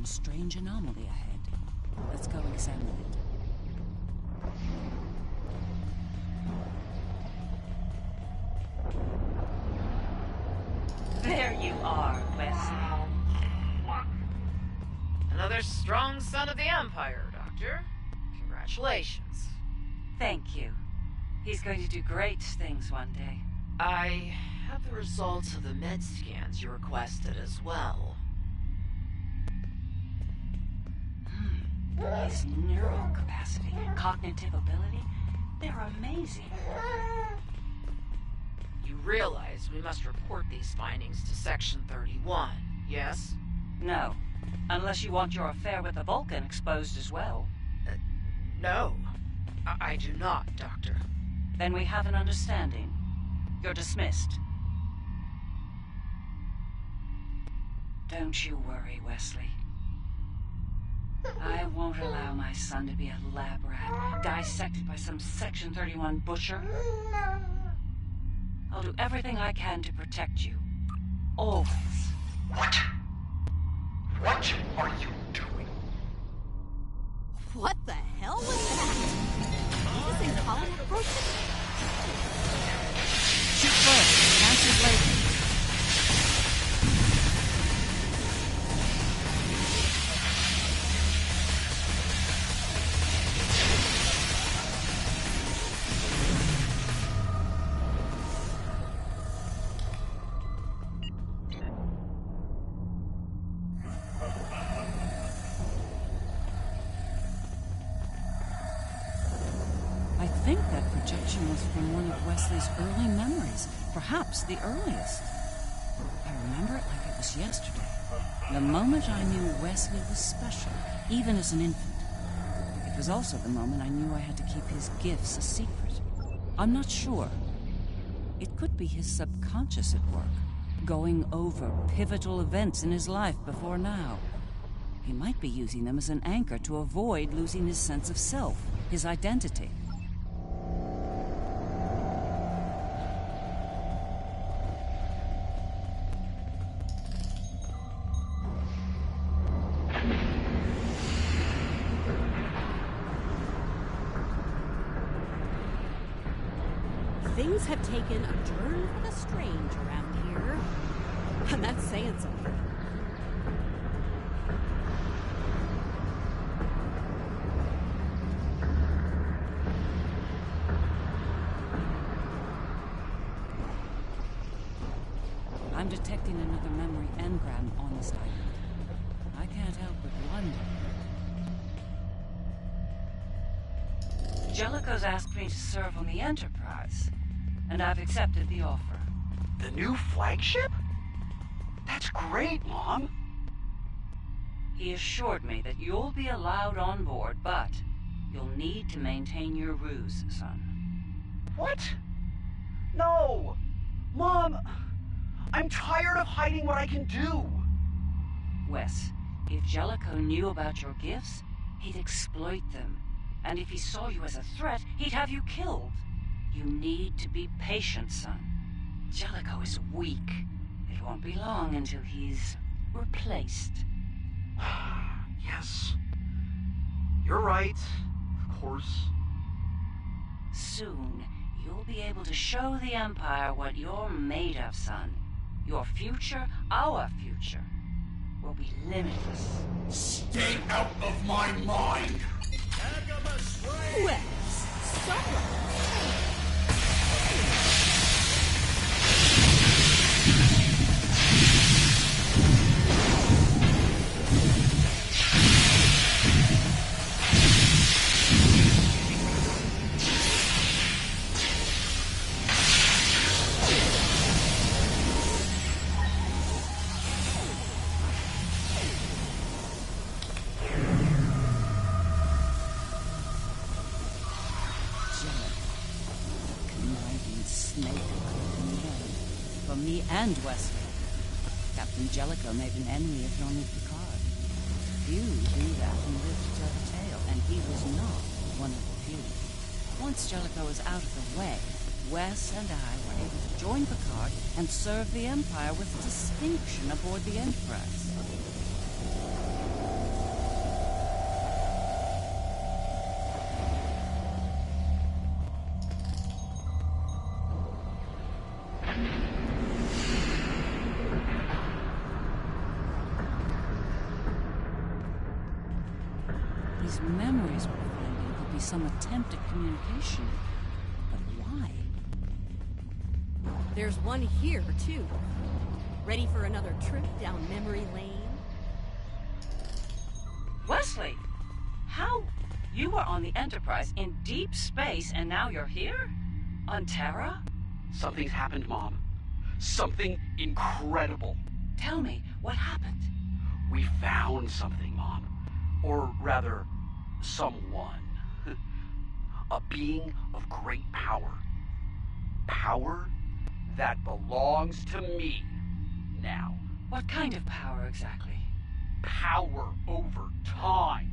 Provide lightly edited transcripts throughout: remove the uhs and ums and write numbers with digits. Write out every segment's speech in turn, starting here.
some strange anomaly ahead. Let's go examine it. There you are, Wesley. Another strong son of the Empire, Doctor. Congratulations. Thank you. He's going to do great things one day. I have the results of the med scans you requested as well. His neural capacity, cognitive ability, they're amazing. You realize we must report these findings to Section 31, yes? No, unless you want your affair with the Vulcan exposed as well. No, I do not, Doctor. Then we have an understanding. You're dismissed. Don't you worry, Wesley. I won't allow my son to be a lab rat, dissected by some Section 31 butcher. I'll do everything I can to protect you. Always. What? What are you doing? What the hell was that? This thing's calling it broken. Shoot first, answers later. I think that projection was from one of Wesley's early memories, perhaps the earliest. I remember it like it was yesterday. The moment I knew Wesley was special, even as an infant. It was also the moment I knew I had to keep his gifts a secret. I'm not sure. It could be his subconscious at work, going over pivotal events in his life before now. He might be using them as an anchor to avoid losing his sense of self, his identity. Things have taken a turn for the strange around here. And that's saying something. I'm detecting another memory engram on this island. I can't help but wonder. Jellicoe's asked me to serve on the Enterprise, and I've accepted the offer. The new flagship? That's great, Mom. He assured me that you'll be allowed on board, but you'll need to maintain your ruse, son. What? No! Mom, I'm tired of hiding what I can do. Wes, if Jellicoe knew about your gifts, he'd exploit them. And if he saw you as a threat, he'd have you killed. You need to be patient, son. Jellicoe is weak. It won't be long until he's replaced. Yes. You're right, of course. Soon, you'll be able to show the Empire what you're made of, son. Your future, our future, will be limitless. Stay out of my mind! Wes, someone. And Wesley. Captain Jellicoe made an enemy of Jean-Luc Picard. Few do that and live to tell the tale, and he was not one of the few. Once Jellicoe was out of the way, Wes and I were able to join Picard and serve the Empire with distinction aboard the Enterprise. memories we're finding could be some attempt at communication. But why? There's one here, too. Ready for another trip down memory lane? Wesley, how? You were on the Enterprise in deep space and now you're here? On Terra? Something's happened, Mom. Something incredible. Tell me, what happened? We found something, Mom. Or rather, someone. A being of great power. Power that belongs to me now. What kind of power exactly? Power over time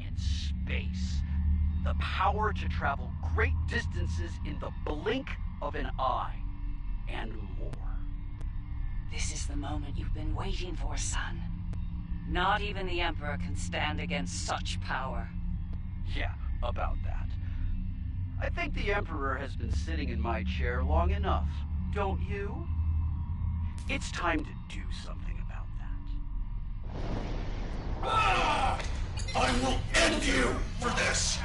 and space. The power to travel great distances in the blink of an eye. And more. This is the moment you've been waiting for, son. Not even the Emperor can stand against such power. Yeah, about that. I think the Emperor has been sitting in my chair long enough, don't you? It's time to do something about that. I will end you for this!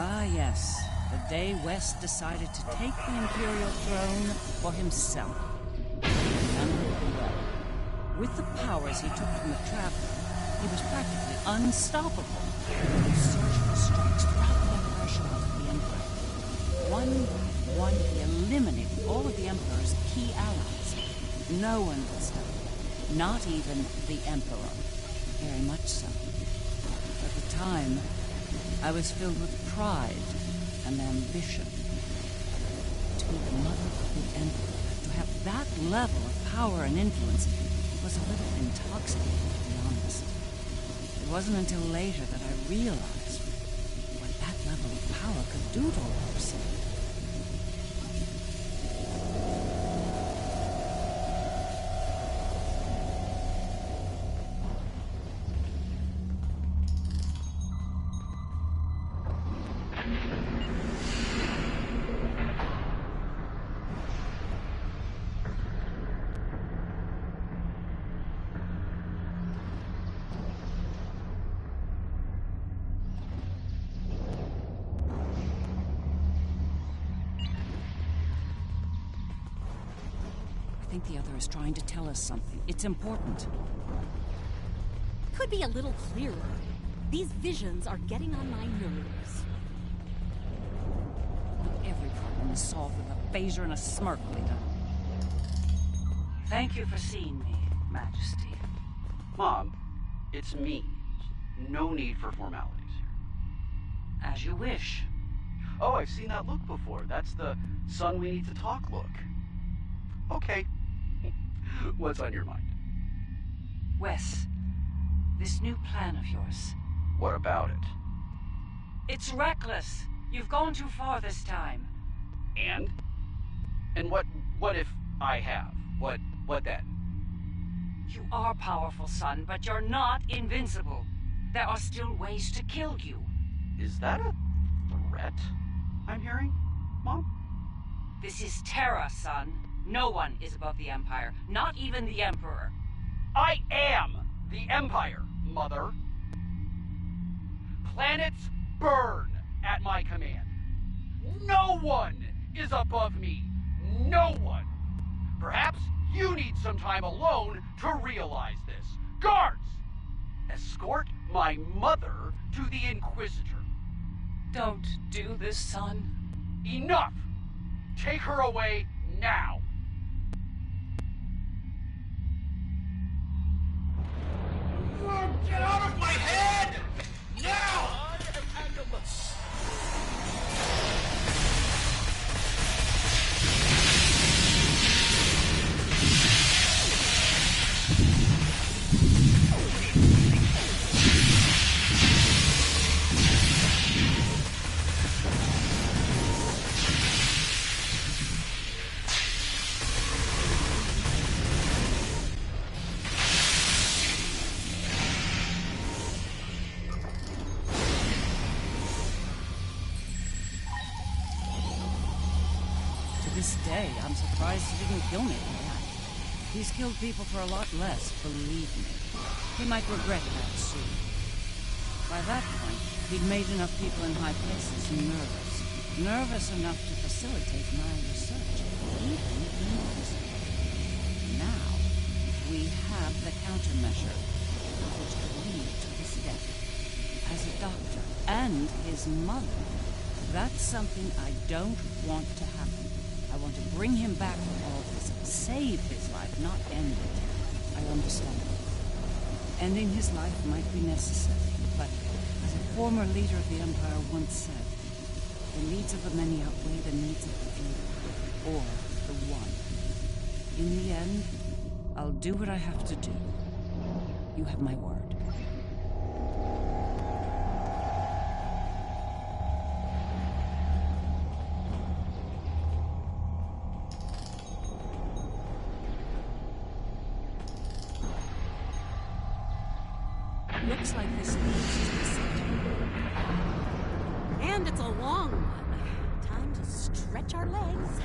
Ah, yes. The day West decided to take the Imperial throne for himself. He remembered it well. With the powers he took from the Traveler, he was practically unstoppable. His surgical strikes throughout the Empire shot at the Empire. One by one, he eliminated all of the Emperor's key allies. No one could stop him. Not even the Emperor. Very much so. At the time, I was filled with pride and ambition. To be the mother of the Emperor, to have that level of power and influence, was a little intoxicating, to be honest. It wasn't until later that I realized what that level of power could do to a person. I think the other is trying to tell us something. It's important. Could be a little clearer. These visions are getting on my nerves. Not every problem is solved with a phaser and a smirk, Lita. Thank you for seeing me, Majesty. Mom, it's me. No need for formalities here. As you wish. Oh, I've seen that look before. That's the son we need to talk look. Okay. What's on your mind? Wes, this new plan of yours. What about it? It's reckless. You've gone too far this time. And? And what if I have? What then? You are powerful, son, but you're not invincible. There are still ways to kill you. Is that a threat I'm hearing, Mom? This is Terra, son. No one is above the Empire, not even the Emperor. I am the Empire, Mother. Planets burn at my command. No one is above me. No one. Perhaps you need some time alone to realize this. Guards! Escort my mother to the Inquisitor. Don't do this, son. Enough! Take her away now. Get out of my head! Now! day, I'm surprised he didn't kill me for that. He's killed people for a lot less, believe me. He might regret that soon. By that point, he'd made enough people in high places nervous. Nervous enough to facilitate my research, even indiscreet. Now, we have the countermeasure, which could lead to his death. As a doctor, and his mother, that's something I don't want to happen. I want to bring him back from all this, save his life, not end it. I understand. Ending his life might be necessary, but as a former leader of the Empire once said, the needs of the many outweigh the needs of the few, or the one. In the end, I'll do what I have to do. You have my word. Looks like this leads to the center. And it's a long one. Time to stretch our legs.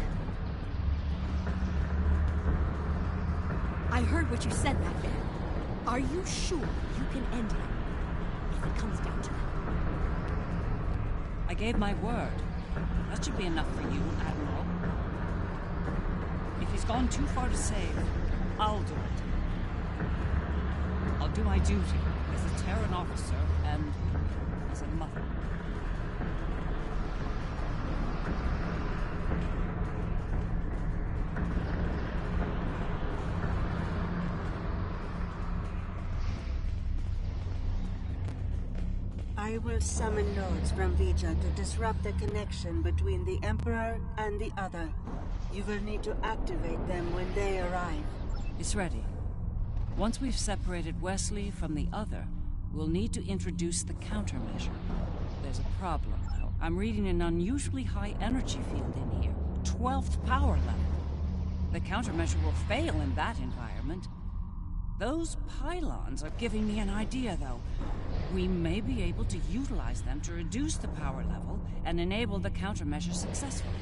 I heard what you said back then. Are you sure you can end him? If it comes down to it. I gave my word. That should be enough for you, Admiral. If he's gone too far to save, I'll do it. I'll do my duty as a Terran officer and as a mother. I will summon nodes from Vija to disrupt the connection between the Emperor and the other. You will need to activate them when they arrive. It's ready. Once we've separated Wesley from the other, we'll need to introduce the countermeasure. There's a problem, though. I'm reading an unusually high energy field in here. 12th power level. The countermeasure will fail in that environment. Those pylons are giving me an idea, though. We may be able to utilize them to reduce the power level and enable the countermeasure successfully.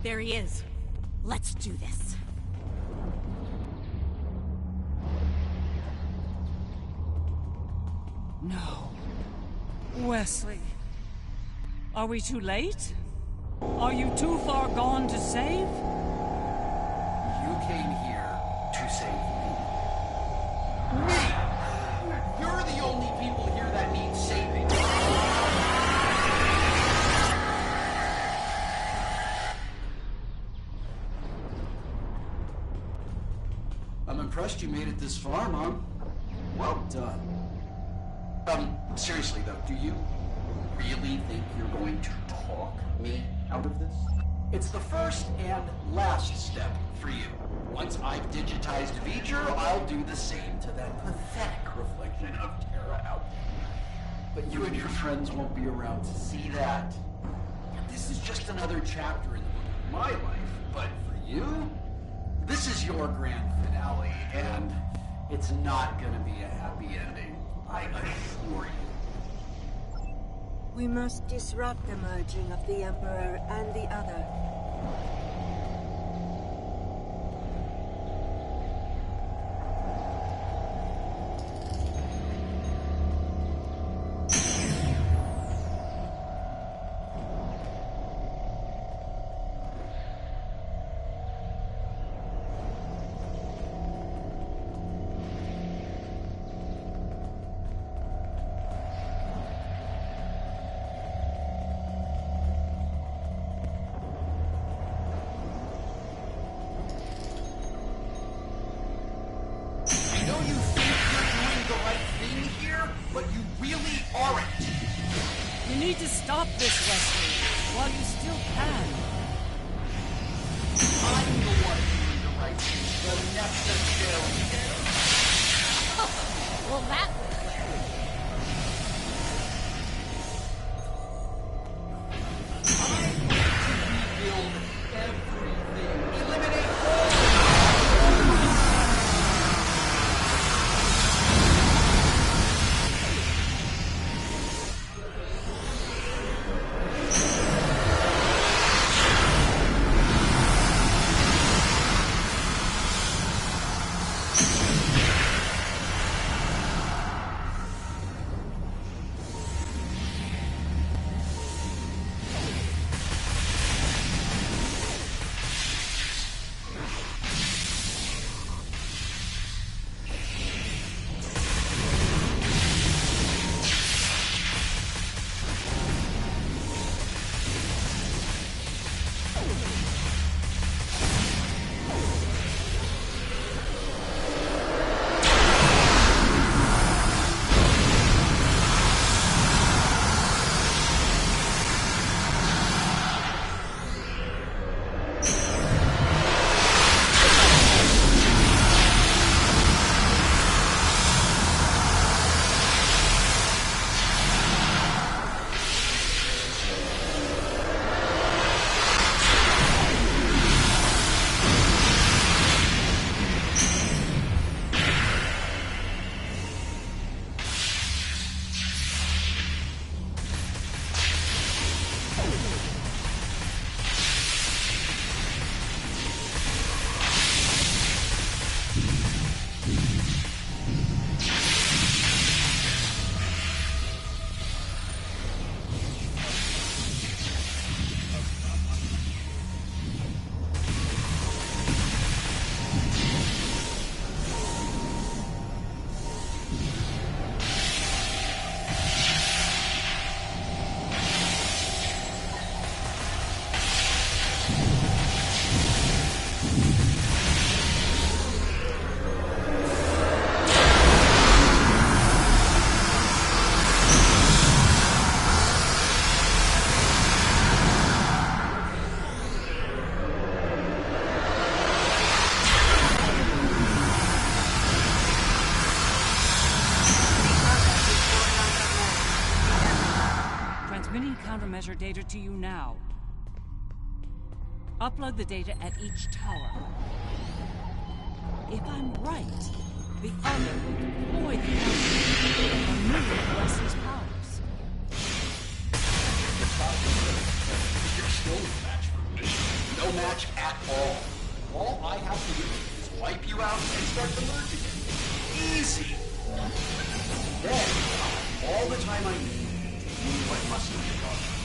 There he is. Let's do this. No. Wesley. Are we too late? Are you too far gone to save? You came here to save me. Me! You're the only people here that need saving. I'm impressed you made it this far, Mom. Well done. Seriously though, do you really think you're going to talk me out of this? It's the first and last step for you. Once I've digitized V'ger, I'll do the same to that pathetic reflection of Terra out there. But you and your friends won't be around to see that. This is just another chapter in the book of my life, but for you, this is your grand finale, and it's not gonna be a happy ending. I assure you. We must disrupt the merging of the Emperor and the other. You need to stop this, Wesley, while you still can. I'm the one doing the right thing. The Nexus failed. Well, that was I'm going to rebuild everything. Eliminate countermeasure data to you now. Upload the data at each tower. If I'm right, the other will deploy the countermeasure and remove Wesley's powers. You're still no match for me. No match at all. All I have to do is wipe you out and start the merge again. Easy. Then, all the time I need to do what must be done.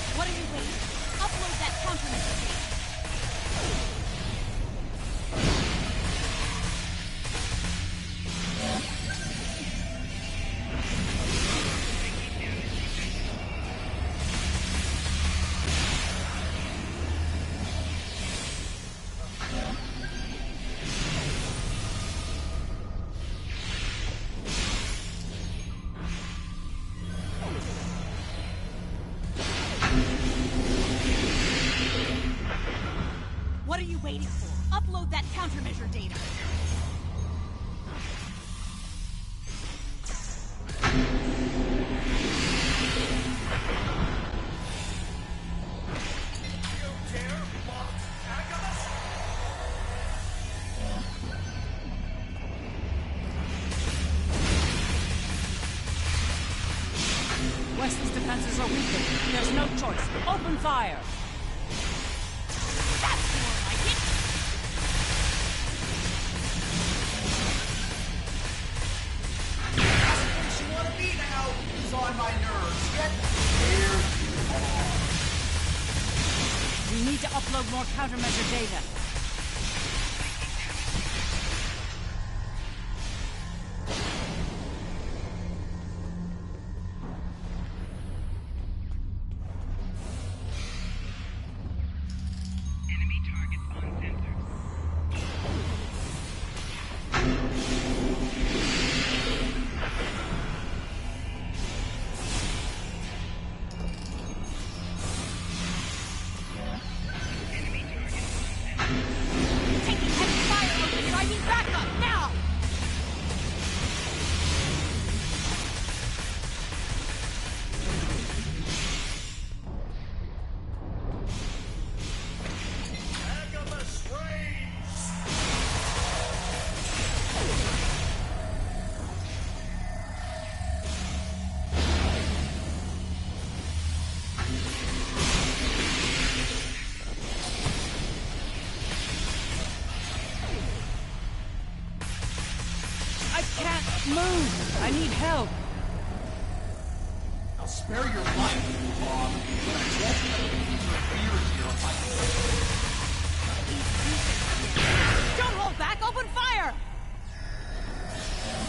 What are you waiting for? Upload that countermeasure data. What are you waiting for? Upload that countermeasure data. Wesley's defenses are weakened. There's no choice. Open fire! That's more like it. That's the place you want to be now. It's on my nerves. Get here you are. We need to upload more countermeasure data. Taking heavy fire over here. I need backup now. I can't move! I need help! I'll spare your life, Bob, but I won't let you interfere here if I Don't hold back. Open fire.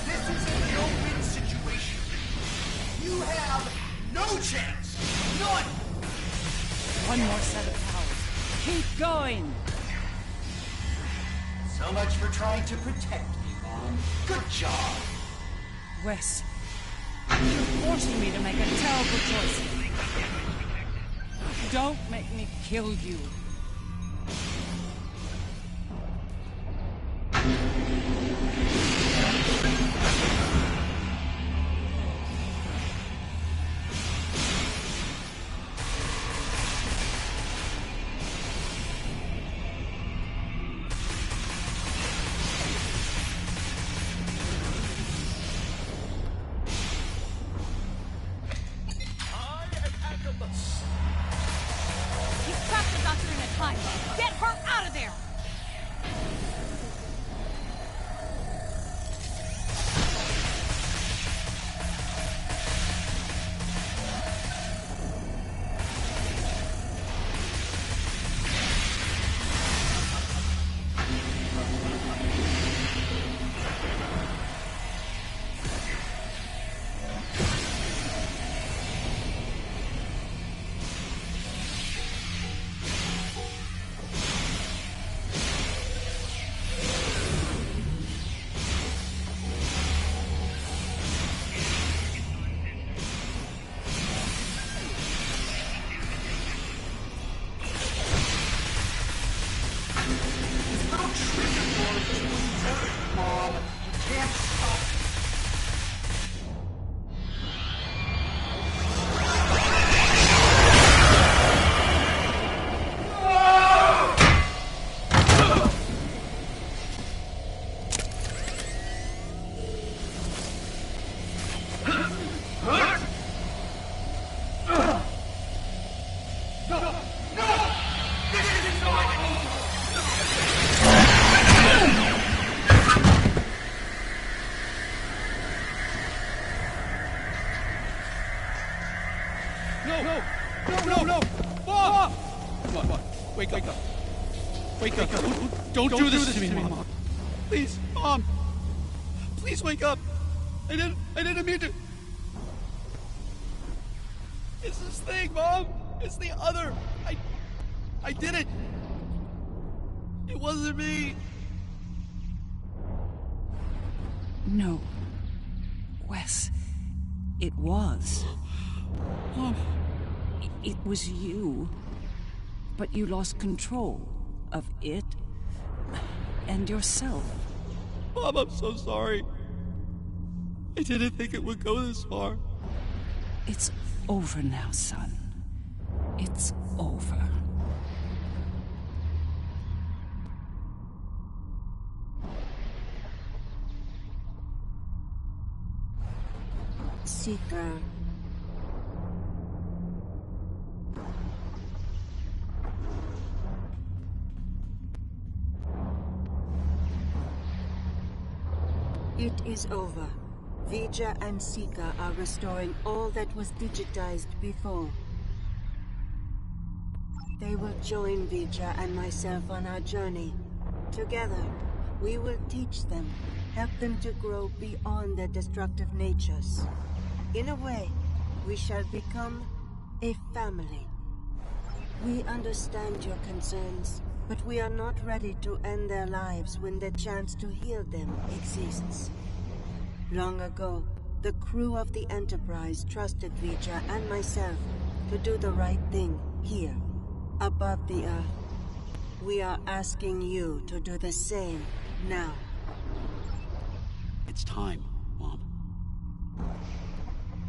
This is a no-win situation. You have no chance. None. One more set of powers. Keep going! So much for trying to protect me, Mom. Good job. Wes, you're forcing me to make a terrible choice. Don't make me kill you. You've trapped the doctor in No! Mom! Come on. Wake up. Wake up. Don't do this to me, Mom. Please, Mom. Please wake up. I didn't mean to. It's this thing, Mom. It's the other. I did it. It wasn't me. No. Wes, it was. Mom. It was you. But you lost control of it and yourself. Mom, I'm so sorry. I didn't think it would go this far. It's over now, son. It's over. Seeker. It is over. Vija and Sika are restoring all that was digitized before. They will join Vija and myself on our journey. Together, we will teach them, help them to grow beyond their destructive natures. In a way, we shall become a family. We understand your concerns, but we are not ready to end their lives when the chance to heal them exists. Long ago, the crew of the Enterprise trusted Vija and myself to do the right thing here, above the Earth. We are asking you to do the same now. It's time, Mom.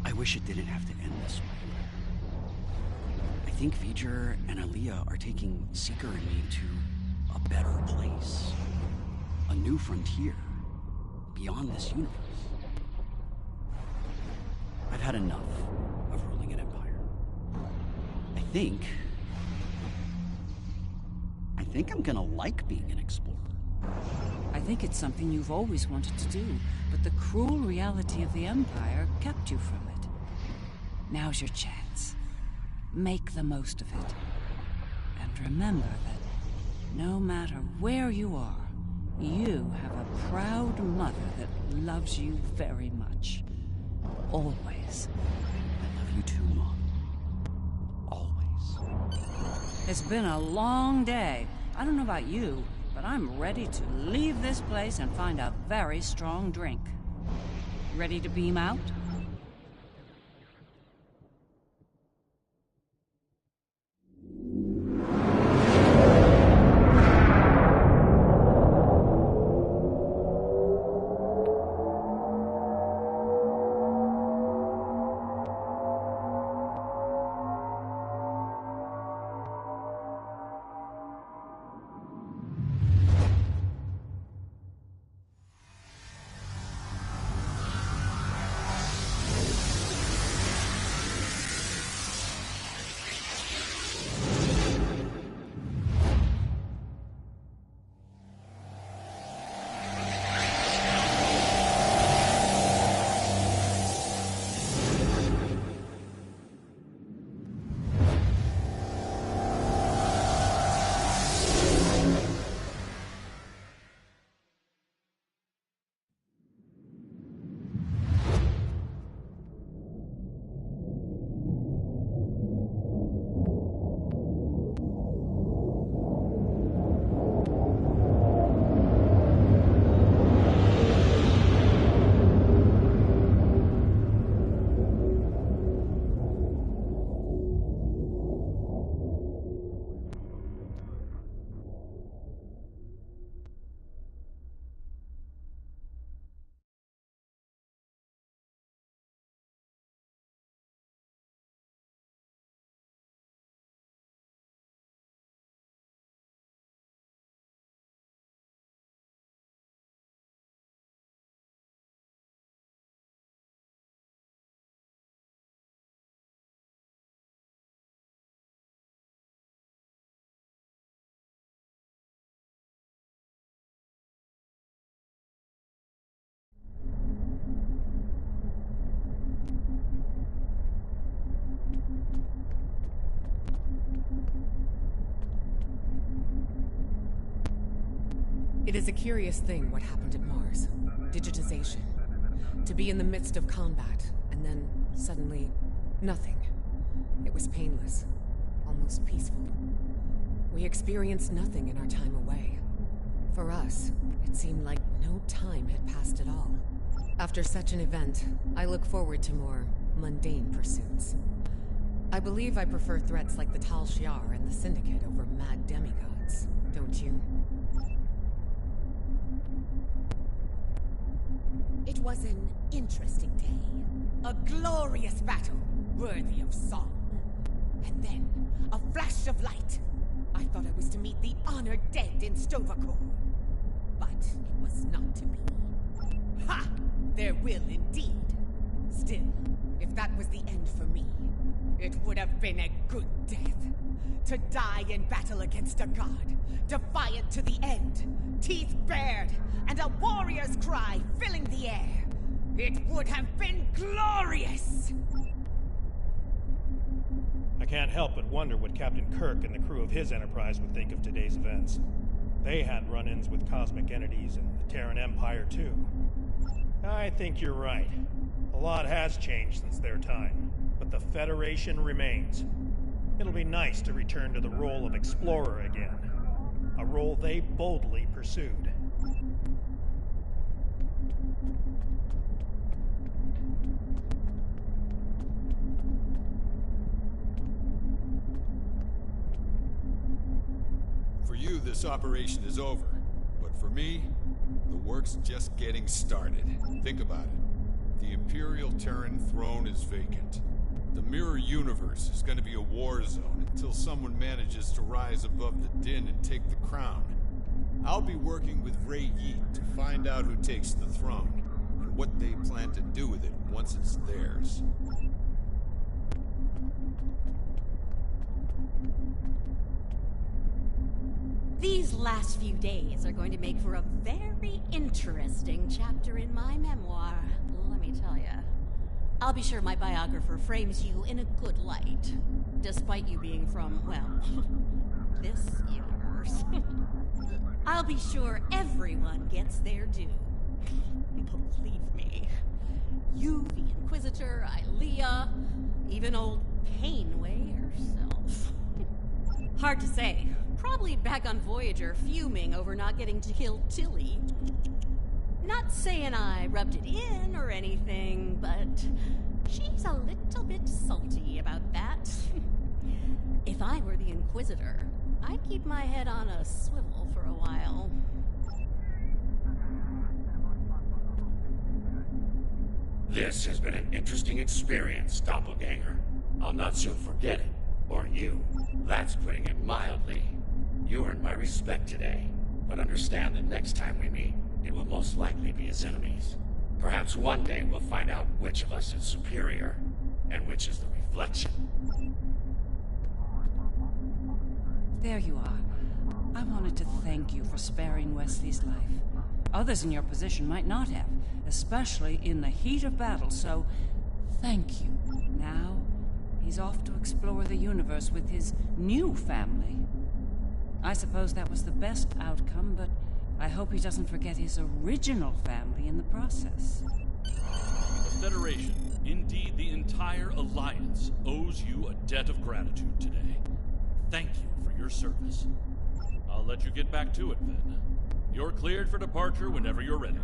I wish it didn't have to end this way. I think V'ger and Aaliyah are taking Seeker and me to a better place. A new frontier. Beyond this universe. I've had enough of ruling an empire. I think I'm gonna like being an explorer. I think it's something you've always wanted to do, but the cruel reality of the Empire kept you from it. Now's your chance. Make the most of it. And remember that no matter where you are, you have a proud mother that loves you very much. Always. I love you too, Mom. Always. It's been a long day. I don't know about you, but I'm ready to leave this place and find a very strong drink. Ready to beam out? It is a curious thing what happened at Mars. Digitization. To be in the midst of combat, and then suddenly, nothing. It was painless, almost peaceful. We experienced nothing in our time away. For us, it seemed like no time had passed at all. After such an event, I look forward to more mundane pursuits. I believe I prefer threats like the Tal Shiar and the Syndicate over mad demigods, don't you? It was an interesting day. A glorious battle, worthy of song. And then, a flash of light. I thought I was to meet the honored dead in Stovacore. But it was not to be. Ha! There will indeed. Still, if that was the end for me, it would have been a good death. To die in battle against a god, defiant to the end, teeth bared, and a warrior's cry filling the air. It would have been glorious! I can't help but wonder what Captain Kirk and the crew of his Enterprise would think of today's events. They had run-ins with cosmic entities and the Terran Empire, too. I think you're right. A lot has changed since their time, but the Federation remains. It'll be nice to return to the role of explorer again, a role they boldly pursued. For you, this operation is over. But for me, the work's just getting started. Think about it. The Imperial Terran throne is vacant. The Mirror Universe is going to be a war zone until someone manages to rise above the din and take the crown. I'll be working with Ray Yeet to find out who takes the throne, and what they plan to do with it once it's theirs. These last few days are going to make for a very interesting chapter in my memoir, let me tell you. I'll be sure my biographer frames you in a good light, despite you being from, well, this universe. I'll be sure everyone gets their due. Believe me. You, the Inquisitor, Ilea, even old Painway herself. Hard to say. Probably back on Voyager fuming over not getting to kill Tilly. Not saying I rubbed it in or anything, but she's a little bit salty about that. If I were the Inquisitor, I'd keep my head on a swivel for a while. This has been an interesting experience, Doppelganger. I'll not soon forget it. Or you. That's putting it mildly. You earned my respect today, but understand that next time we meet, it will most likely be as enemies. Perhaps one day we'll find out which of us is superior, and which is the reflection. There you are. I wanted to thank you for sparing Wesley's life. Others in your position might not have, especially in the heat of battle, so thank you. Now, he's off to explore the universe with his new family. I suppose that was the best outcome, but I hope he doesn't forget his original family in the process. The Federation, indeed the entire Alliance, owes you a debt of gratitude today. Thank you for your service. I'll let you get back to it then. You're cleared for departure whenever you're ready.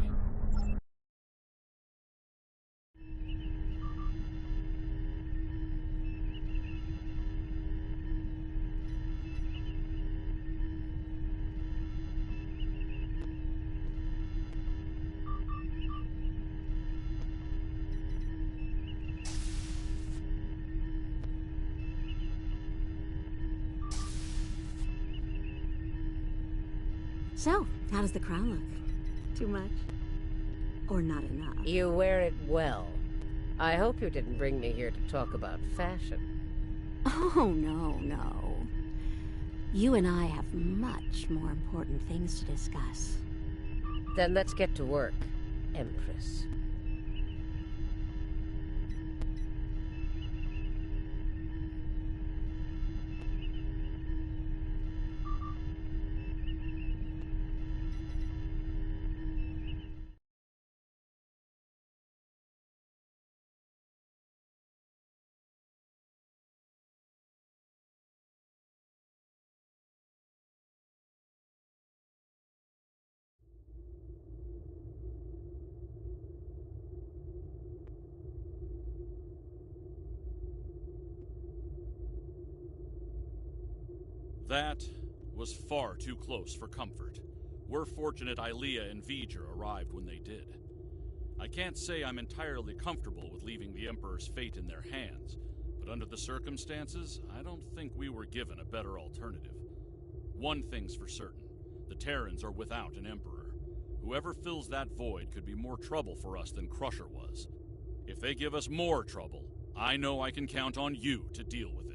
So, how does the crown look? Too much? Or not enough? You wear it well. I hope you didn't bring me here to talk about fashion. Oh, no. You and I have much more important things to discuss. Then let's get to work, Empress. That was far too close for comfort. We're fortunate Ilea and V'ger arrived when they did. I can't say I'm entirely comfortable with leaving the Emperor's fate in their hands, but under the circumstances, I don't think we were given a better alternative. One thing's for certain. The Terrans are without an Emperor. Whoever fills that void could be more trouble for us than Crusher was. If they give us more trouble, I know I can count on you to deal with it.